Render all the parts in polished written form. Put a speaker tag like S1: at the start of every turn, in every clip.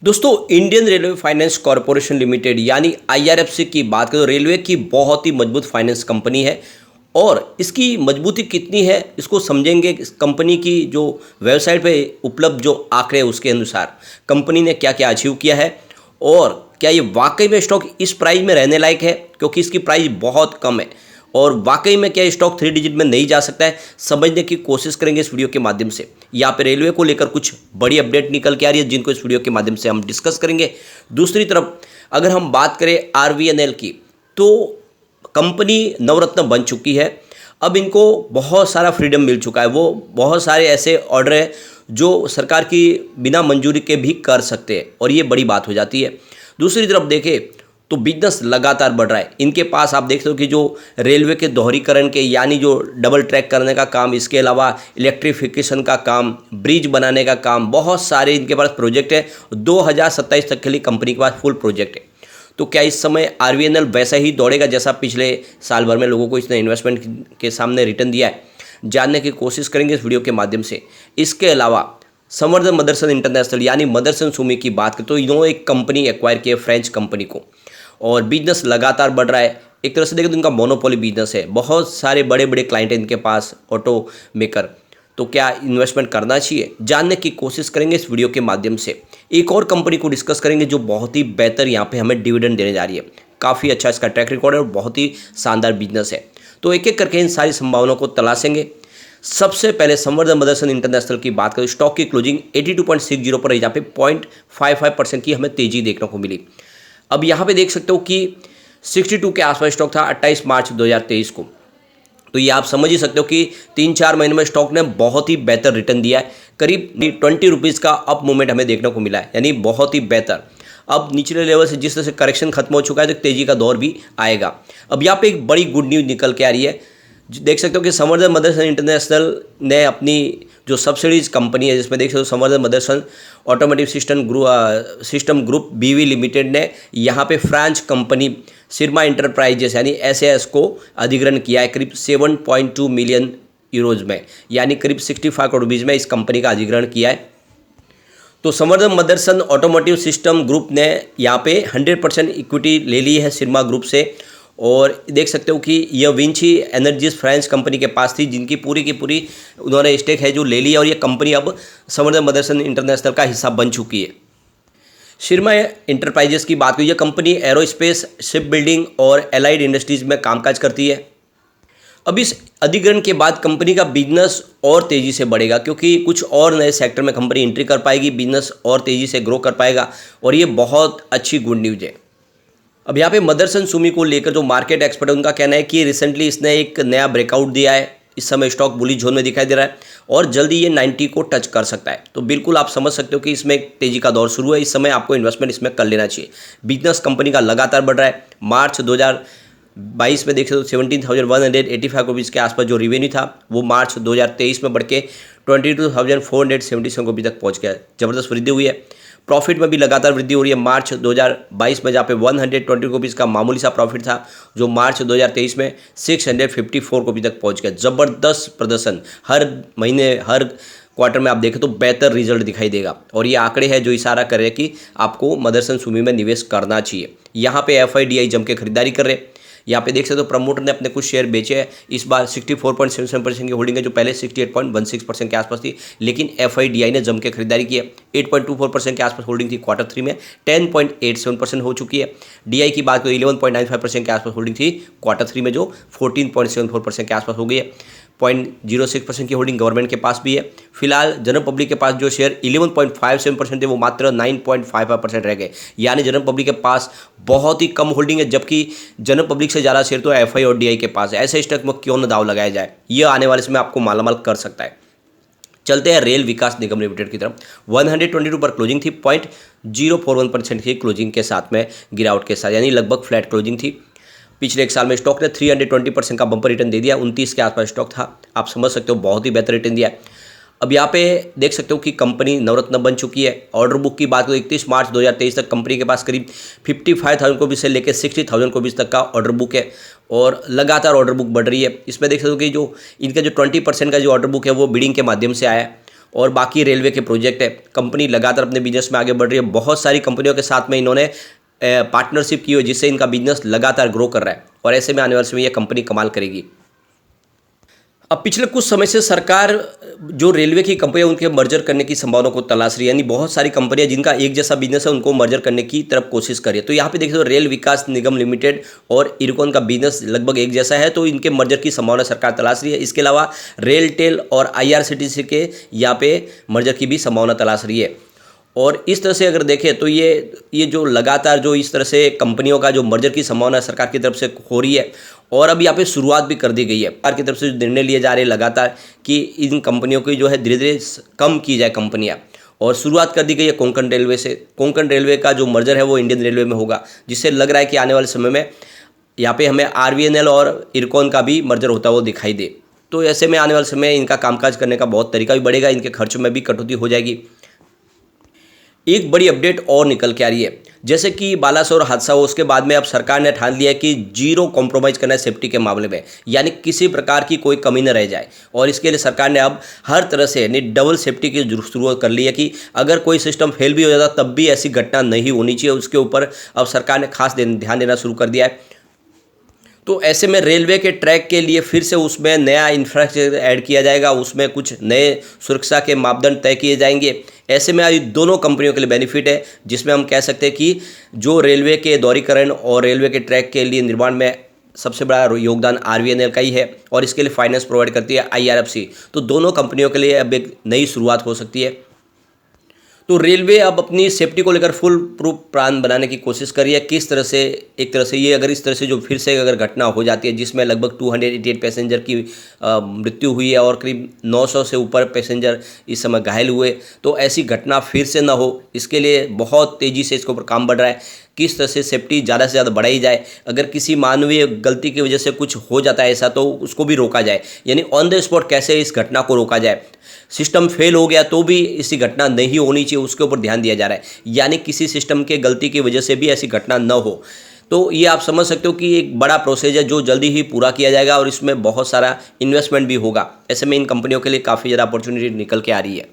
S1: दोस्तों, Indian railway finance corporation limited यानी IRFC की बात करें तो रेलवे की बहुत ही मजबूत फाइनेंस कंपनी है। और इसकी मजबूती कितनी है इसको समझेंगे इस कंपनी की जो वेबसाइट पे उपलब्ध जो आंकड़े हैं उसके अनुसार कंपनी ने क्या क्या अचीव किया है और क्या ये वाकई में स्टॉक इस प्राइस में रहने लायक है, क्योंकि इसकी प्राइस बहुत कम है। और वाकई में क्या स्टॉक 3 डिजिट में नहीं जा सकता है, समझने की कोशिश करेंगे इस वीडियो के माध्यम से। यहाँ पे रेलवे को लेकर कुछ बड़ी अपडेट निकल के आ रही है जिनको इस वीडियो के माध्यम से हम डिस्कस करेंगे। दूसरी तरफ अगर हम बात करें आरवीएनएल की, तो कंपनी नवरत्न बन चुकी है। अब इनको बहुत सारा फ्रीडम मिल चुका है, वो बहुत सारे ऐसे ऑर्डर हैं जो सरकार की बिना मंजूरी के भी कर सकते हैं और ये बड़ी बात हो जाती है। दूसरी तरफ देखें तो बिजनेस लगातार बढ़ रहा है। इनके पास आप देखते हो कि जो रेलवे के दोहरीकरण के यानी जो डबल ट्रैक करने का काम, इसके अलावा इलेक्ट्रिफिकेशन का काम, ब्रिज बनाने का काम, बहुत सारे इनके पास प्रोजेक्ट है। 2027 तक के लिए कंपनी के पास फुल प्रोजेक्ट है। तो क्या इस समय आरवीएनएल वैसा ही दौड़ेगा जैसा पिछले साल भर में लोगों को इसने इन्वेस्टमेंट के सामने रिटर्न दिया है? जानने की कोशिश करेंगे इस वीडियो के माध्यम से। इसके अलावा संवर्धन मदरसन इंटरनेशनल यानी मदरसन सुमी की बात करें तो इन्होंने एक कंपनी एक्वायर की है, फ्रेंच कंपनी को, और बिजनेस लगातार बढ़ रहा है। एक तरह से देखें तो इनका मोनोपोली बिजनेस है, बहुत सारे बड़े बड़े क्लाइंट हैं इनके पास, ऑटो मेकर। तो क्या इन्वेस्टमेंट करना चाहिए, जानने की कोशिश करेंगे इस वीडियो के माध्यम से। एक और कंपनी को डिस्कस करेंगे जो बहुत ही बेहतर यहाँ पे हमें डिविडेंड देने जा रही है, काफ़ी अच्छा इसका ट्रैक रिकॉर्ड है और बहुत ही शानदार बिजनेस है। तो एक एक करके इन सारी संभावनाओं को तलाशेंगे। सबसे पहले संवर्धन मदरसन इंटरनेशनल की बात करें, स्टॉक की क्लोजिंग 82.60 पर है, जहाँ पे 0.55% की हमें तेजी देखने को मिली। अब यहाँ पे देख सकते हो कि 62 के आसपास स्टॉक था 28 मार्च 2023 को। तो ये आप समझ ही सकते हो कि 3-4 महीने में स्टॉक ने बहुत ही बेहतर रिटर्न दिया है। करीब 20 रुपीज़ का अप मूवमेंट हमें देखने को मिला है, यानी बहुत ही बेहतर। अब निचले लेवल से जिस तरह से करेक्शन खत्म हो चुका है तो तेजी का दौर भी आएगा। अब यहाँ पे एक बड़ी गुड न्यूज़ निकल के आ रही है। देख सकते हो कि संवर्धन मदरसन इंटरनेशनल ने अपनी जो सब्सिडीज कंपनी है, जिसमें देख सकते हो संवर्धन मदरसन ऑटोमोटिव सिस्टम ग्रुप बीवी लिमिटेड ने यहाँ पे फ्रांच कंपनी सिरमा इंटरप्राइजेस यानी एसएएस को अधिग्रहण किया है करीब 7.2 मिलियन यूरोज में, यानी करीब 65 करोड़ रुपीज़ में इस कंपनी का अधिग्रहण किया है। तो संवर्धन मदरसन ऑटोमोटिव सिस्टम ग्रुप ने यहाँ पे 100% इक्विटी ले ली है सिरमा ग्रुप से। और देख सकते हो कि यह विंची एनर्जीज फ्रेंच कंपनी के पास थी, जिनकी पूरी की पूरी उन्होंने स्टेक है जो ले लिया, और ये कंपनी अब संवर्धन मदरसन इंटरनेशनल का हिस्सा बन चुकी है। सिरमा इंटरप्राइजेस की बात करें, यह कंपनी एरोस्पेस, शिप बिल्डिंग और एलाइड इंडस्ट्रीज में कामकाज करती है। अब इस अधिग्रहण के बाद कंपनी का बिजनेस और तेज़ी से बढ़ेगा, क्योंकि कुछ और नए सेक्टर में कंपनी एंट्री कर पाएगी, बिजनेस और तेज़ी से ग्रो कर पाएगा, और ये बहुत अच्छी गुड न्यूज़ है। अब यहाँ पे मदरसन सुमी को लेकर जो मार्केट एक्सपर्ट है उनका कहना है कि रिसेंटली इसने एक नया ब्रेकआउट दिया है। इस समय स्टॉक बुलिश जोन में दिखाई दे रहा है और जल्दी ये 90 को टच कर सकता है। तो बिल्कुल आप समझ सकते हो कि इसमें एक तेजी का दौर शुरू है। इस समय आपको इन्वेस्टमेंट इसमें कर लेना चाहिए। बिजनेस कंपनी का लगातार बढ़ रहा है। मार्च 2022 में देख सकते हो 17,185 रुपीज़ के आसपास जो रेवेन्यू था वो मार्च 2023 में बढ़ के 22,477 रुपये तक पहुँच गया। ज़बरदस्त वृद्धि हुई है। प्रॉफिट में भी लगातार वृद्धि हो रही है। मार्च 2022 में जहाँ पे 120 रुपीज़ का मामूली सा प्रॉफिट था, जो मार्च 2023 में 654 रुपये तक पहुँच गया। ज़बरदस्त प्रदर्शन, हर महीने हर क्वार्टर में आप देखें तो बेहतर रिजल्ट दिखाई देगा। और ये आंकड़े हैं जो इशारा कर रहे हैं कि आपको मदरसन सुमी में निवेश करना चाहिए। यहाँ पे एफआईडीआई जम के खरीदारी कर रहे हैं। यहाँ पे देख सकते हो प्रमोटर ने अपने कुछ शेयर बेचे हैं। इस बार 64.77% की होल्डिंग है, जो पहले 68.16% के आसपास थी, लेकिन एफआईडीआई ने जम के खरीदारी की है। 8.24% के आसपास होल्डिंग थी क्वार्टर 3 में, 10.87% हो चुकी है। डीआई की बात करें 11.95% के आसपास होल्डिंग थी क्वार्टर 3 में, जो 14.74% के आसपास हो गई है। 0.06% की होल्डिंग गवर्नमेंट के पास भी है। फिलहाल जनरल पब्लिक के पास जो शेयर 11.57% थे वो मात्र 9.55% रह गए, यानी जनरल पब्लिक के पास बहुत ही कम होल्डिंग है, जबकि जनरल पब्लिक से ज़्यादा शेयर तो एफआई और डीआई के पास है। ऐसे स्टॉक में क्यों न दाव लगाया जाए, यह आने वाले समय आपको मालामाल कर सकता है। चलते हैं रेल विकास निगम लिमिटेड की तरफ। 122 पर क्लोजिंग थी, 0.041% की क्लोजिंग के साथ में गिरावट के साथ, यानी लगभग फ्लैट क्लोजिंग थी। पिछले एक साल में स्टॉक ने 320% का बम्पर रिटर्न दे दिया। 29 के आसपास स्टॉक था, आप समझ सकते हो बहुत ही बेहतर रिटर्न दिया है। अब यहाँ पे देख सकते हो कि कंपनी नवरत्न बन चुकी है। ऑर्डर बुक की बात करें 31 मार्च 2023 तक कंपनी के पास करीब 55,000 रुपये से लेकर 60,000 रुपये तक का ऑर्डर बुक है, और लगातार ऑर्डर बुक बढ़ रही है। इसमें देख सकते हो कि जो इनका जो 20% का जो ऑर्डर बुक है वो बिडिंग के माध्यम से आया है, और बाकी रेलवे के प्रोजेक्ट है। कंपनी लगातार अपने बिजनेस में आगे बढ़ रही है, बहुत सारी कंपनियों के साथ में इन्होंने पार्टनरशिप की हुई, जिससे इनका बिजनेस लगातार ग्रो कर रहा है और ऐसे में आने वाले समय ये कंपनी कमाल करेगी। अब पिछले कुछ समय से सरकार जो रेलवे की कंपनियां उनके मर्जर करने की संभावना को तलाश रही है, यानी बहुत सारी कंपनियां जिनका एक जैसा बिजनेस है उनको मर्जर करने की तरफ कोशिश कर रही है। तो यहाँ पे देखिए तो रेल विकास निगम लिमिटेड और इरकॉन का बिजनेस लगभग एक जैसा है, तो इनके मर्जर की संभावना सरकार तलाश रही है। इसके अलावा रेलटेल और IRCTC के यहाँ पे मर्जर की भी संभावना तलाश रही है। और इस तरह से अगर देखें तो ये जो लगातार जो इस तरह से कंपनियों का जो मर्जर की संभावना सरकार की तरफ से हो रही है, और अब यहाँ पे शुरुआत भी कर दी गई है। सरकार की तरफ से जो निर्णय लिए जा रहे हैं लगातार कि इन कंपनियों की जो है धीरे धीरे कम की जाए कंपनियाँ, और शुरुआत कर दी गई है कोंकण रेलवे से। कोंकण रेलवे का जो मर्जर है वो इंडियन रेलवे में होगा, जिससे लग रहा है कि आने वाले समय में यहाँ पे हमें RVNL और इरकॉन का भी मर्जर होता हुआ दिखाई दे। तो ऐसे में आने वाले समय में इनका कामकाज करने का बहुत तरीका भी बढ़ेगा, इनके खर्चों में भी कटौती हो जाएगी। एक बड़ी अपडेट और निकल के आ रही है, जैसे कि बालासोर हादसा हो उसके बाद में अब सरकार ने ठान लिया है कि जीरो कॉम्प्रोमाइज़ करना है सेफ्टी के मामले में, यानी किसी प्रकार की कोई कमी न रह जाए। और इसके लिए सरकार ने अब हर तरह से यानी डबल सेफ्टी की शुरुआत कर ली है कि अगर कोई सिस्टम फेल भी हो जाता तब भी ऐसी घटना नहीं होनी चाहिए। उसके ऊपर अब सरकार ने खास ध्यान देना शुरू कर दिया है। तो ऐसे में रेलवे के ट्रैक के लिए फिर से उसमें नया इंफ्रास्ट्रक्चर ऐड किया जाएगा, उसमें कुछ नए सुरक्षा के मापदंड तय किए जाएंगे। ऐसे में दोनों कंपनियों के लिए बेनिफिट है, जिसमें हम कह सकते हैं कि जो रेलवे के दोहरीकरण और रेलवे के ट्रैक के लिए निर्माण में सबसे बड़ा योगदान RVNL का ही है, और इसके लिए फाइनेंस प्रोवाइड करती है IRFC। तो दोनों कंपनियों के लिए अब एक नई शुरुआत हो सकती है। तो रेलवे अब अपनी सेफ्टी को लेकर फुल प्रूफ प्लान बनाने की कोशिश कर रही है। किस तरह से, एक तरह से ये अगर इस तरह से जो फिर से अगर घटना हो जाती है जिसमें लगभग 288 पैसेंजर की मृत्यु हुई है और करीब 900 से ऊपर पैसेंजर इस समय घायल हुए, तो ऐसी घटना फिर से ना हो, इसके लिए बहुत तेज़ी से इसके ऊपर काम बढ़ रहा है। किस तरह से सेफ्टी ज़्यादा से ज़्यादा बढ़ाई जाए, अगर किसी मानवीय गलती की वजह से कुछ हो जाता है ऐसा तो उसको भी रोका जाए, यानी ऑन द स्पॉट कैसे इस घटना को रोका जाए। सिस्टम फेल हो गया तो भी ऐसी घटना नहीं होनी चाहिए, उसके ऊपर ध्यान दिया जा रहा है, यानी किसी सिस्टम के गलती की वजह से भी ऐसी घटना न हो। तो ये आप समझ सकते हो कि एक बड़ा प्रोसेस है जो जल्दी ही पूरा किया जाएगा और इसमें बहुत सारा इन्वेस्टमेंट भी होगा। ऐसे में इन कंपनियों के लिए काफ़ी ज़्यादा अपॉर्चुनिटी निकल के आ रही है।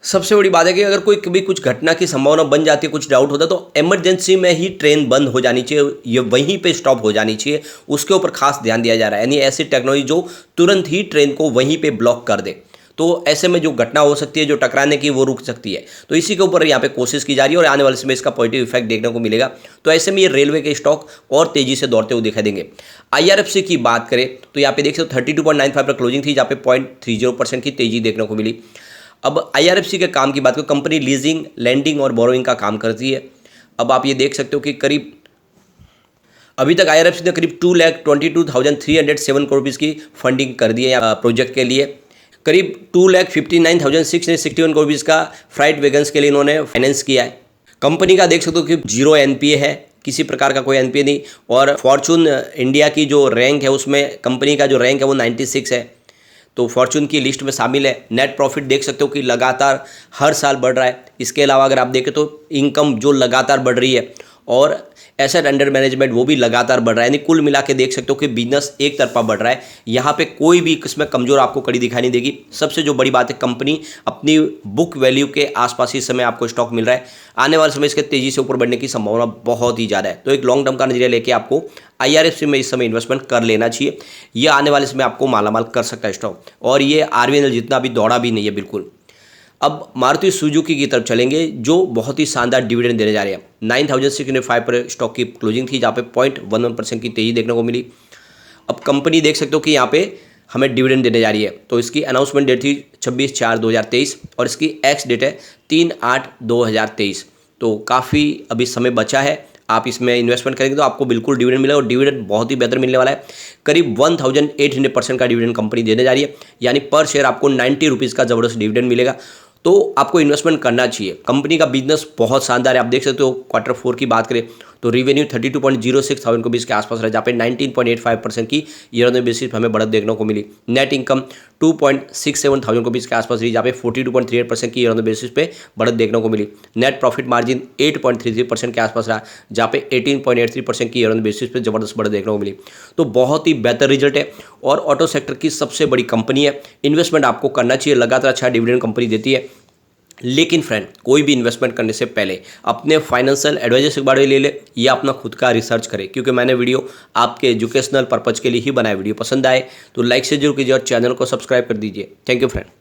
S1: सबसे बड़ी बात है कि अगर कोई कभी कुछ घटना की संभावना बन जाती है, कुछ डाउट होता है, तो इमरजेंसी में ही ट्रेन बंद हो जानी चाहिए, ये वहीं पे स्टॉप हो जानी चाहिए, उसके ऊपर खास ध्यान दिया जा रहा है। यानी ऐसी टेक्नोलॉजी जो तुरंत ही ट्रेन को वहीं पे ब्लॉक कर दे, तो ऐसे में जो घटना हो सकती है जो टकराने की वो रुक सकती है। तो इसी के ऊपर यहाँ पे कोशिश की जा रही है और आने वाले समय इसका पॉजिटिव इफेक्ट देखने को मिलेगा। तो ऐसे में ये रेलवे के स्टॉक और तेजी से दौड़ते हुए दिखाई देंगे। IRFC की बात करें तो यहाँ पे देख सकते हो 32.95 पर क्लोजिंग थी, जहाँ पे 0.30% की तेजी देखने को मिली। अब IRFC के काम की बात करें, कंपनी लीजिंग, लैंडिंग और बोरोइंग का काम करती है। अब आप ये देख सकते हो कि करीब अभी तक IRFC ने करीब 2,22,307 करोड़ रुपीज़ की फंडिंग कर दी है प्रोजेक्ट के लिए। करीब 2,59,661 करोड़ रुपीज़ का फ्राइट वैगन्स के लिए इन्होंने फाइनेंस किया है। कंपनी का देख सकते हो कि 0 NPA है, किसी प्रकार का कोई NPA नहीं। और फॉर्चून इंडिया की जो रैंक है उसमें कंपनी का जो रैंक है वो 96 है, तो फॉर्चून की लिस्ट में शामिल है। नेट प्रॉफिट देख सकते हो कि लगातार हर साल बढ़ रहा है। इसके अलावा अगर आप देखें तो इनकम जो लगातार बढ़ रही है और एसेट अंडर मैनेजमेंट वो भी लगातार बढ़ रहा है, यानी कुल मिला के देख सकते हो कि बिजनेस एक तरफा बढ़ रहा है। यहाँ पे कोई भी इसमें कमजोर आपको कड़ी दिखाई नहीं देगी। सबसे जो बड़ी बात है, कंपनी अपनी बुक वैल्यू के आसपास ही समय आपको स्टॉक मिल रहा है। आने वाले समय इसके तेजी से ऊपर बढ़ने की संभावना बहुत ही ज़्यादा है। तो एक लॉन्ग टर्म का नजरिया लेके आपको IRFC में इस समय इन्वेस्टमेंट कर लेना चाहिए। यह आने वाले समय आपको मालामाल कर सकता है स्टॉक, और ये RVNL जितना भी दौड़ा भी नहीं है बिल्कुल। अब मारुति सुजुकी की तरफ चलेंगे जो बहुत ही शानदार डिविडेंड देने जा रहे हैं। 9,605 पर स्टॉक की क्लोजिंग थी, जहाँ पे 0.11% की तेजी देखने को मिली। अब कंपनी देख सकते हो कि यहाँ पे हमें डिविडेंड देने जा रही है, तो इसकी अनाउंसमेंट डेट थी 26/4/2023 और इसकी एक्स डेट है 3/8/2023। तो काफ़ी अभी समय बचा है, आप इसमें इन्वेस्टमेंट करेंगे तो आपको बिल्कुल डिविडेंड मिलेगा, और डिविडेंड बहुत ही बेहतर मिलने वाला है। करीब 1,800% का डिविडेंड कंपनी देने जा रही है, यानी पर शेयर आपको 90 रुपीज़ का ज़बरदस्त डिविडेंड मिलेगा। तो आपको इन्वेस्टमेंट करना चाहिए। कंपनी का बिजनेस बहुत शानदार है, आप देख सकते हो। Q4 की बात करें तो रेवेन्यू 32.06 थाउजेंड करोड़ के आसपास रहा, जहाँ पे 19.85% की ईयर ऑन बेसिस हमें बढ़त देखने को मिली। नेट इनकम 2.67 थाउजेंड करोड़ के आसपास रही, जहाँ पे 42.38% की ईयर ऑन बेसिस पे बढ़त देखने को मिली। नेट प्रॉफिट मार्जिन 8.33% के आसपास रहा, जहाँ पे 18.83% की ईयर ऑन बेसिस पे जबरदस्त बढ़त देखने को मिली। तो बहुत ही बेहतर रिजल्ट है और ऑटो सेक्टर की सबसे बड़ी कंपनी है। इन्वेस्टमेंट आपको करना चाहिए, लगातार अच्छा डिविडेंड कंपनी देती है। लेकिन फ्रेंड, कोई भी इन्वेस्टमेंट करने से पहले अपने फाइनेंशियल एडवाइजर से बारे ले ले या अपना खुद का रिसर्च करें, क्योंकि मैंने वीडियो आपके एजुकेशनल पर्पज़ के लिए ही बनाया। वीडियो पसंद आए तो लाइक से जरूर कीजिए और चैनल को सब्सक्राइब कर दीजिए। Thank you friend.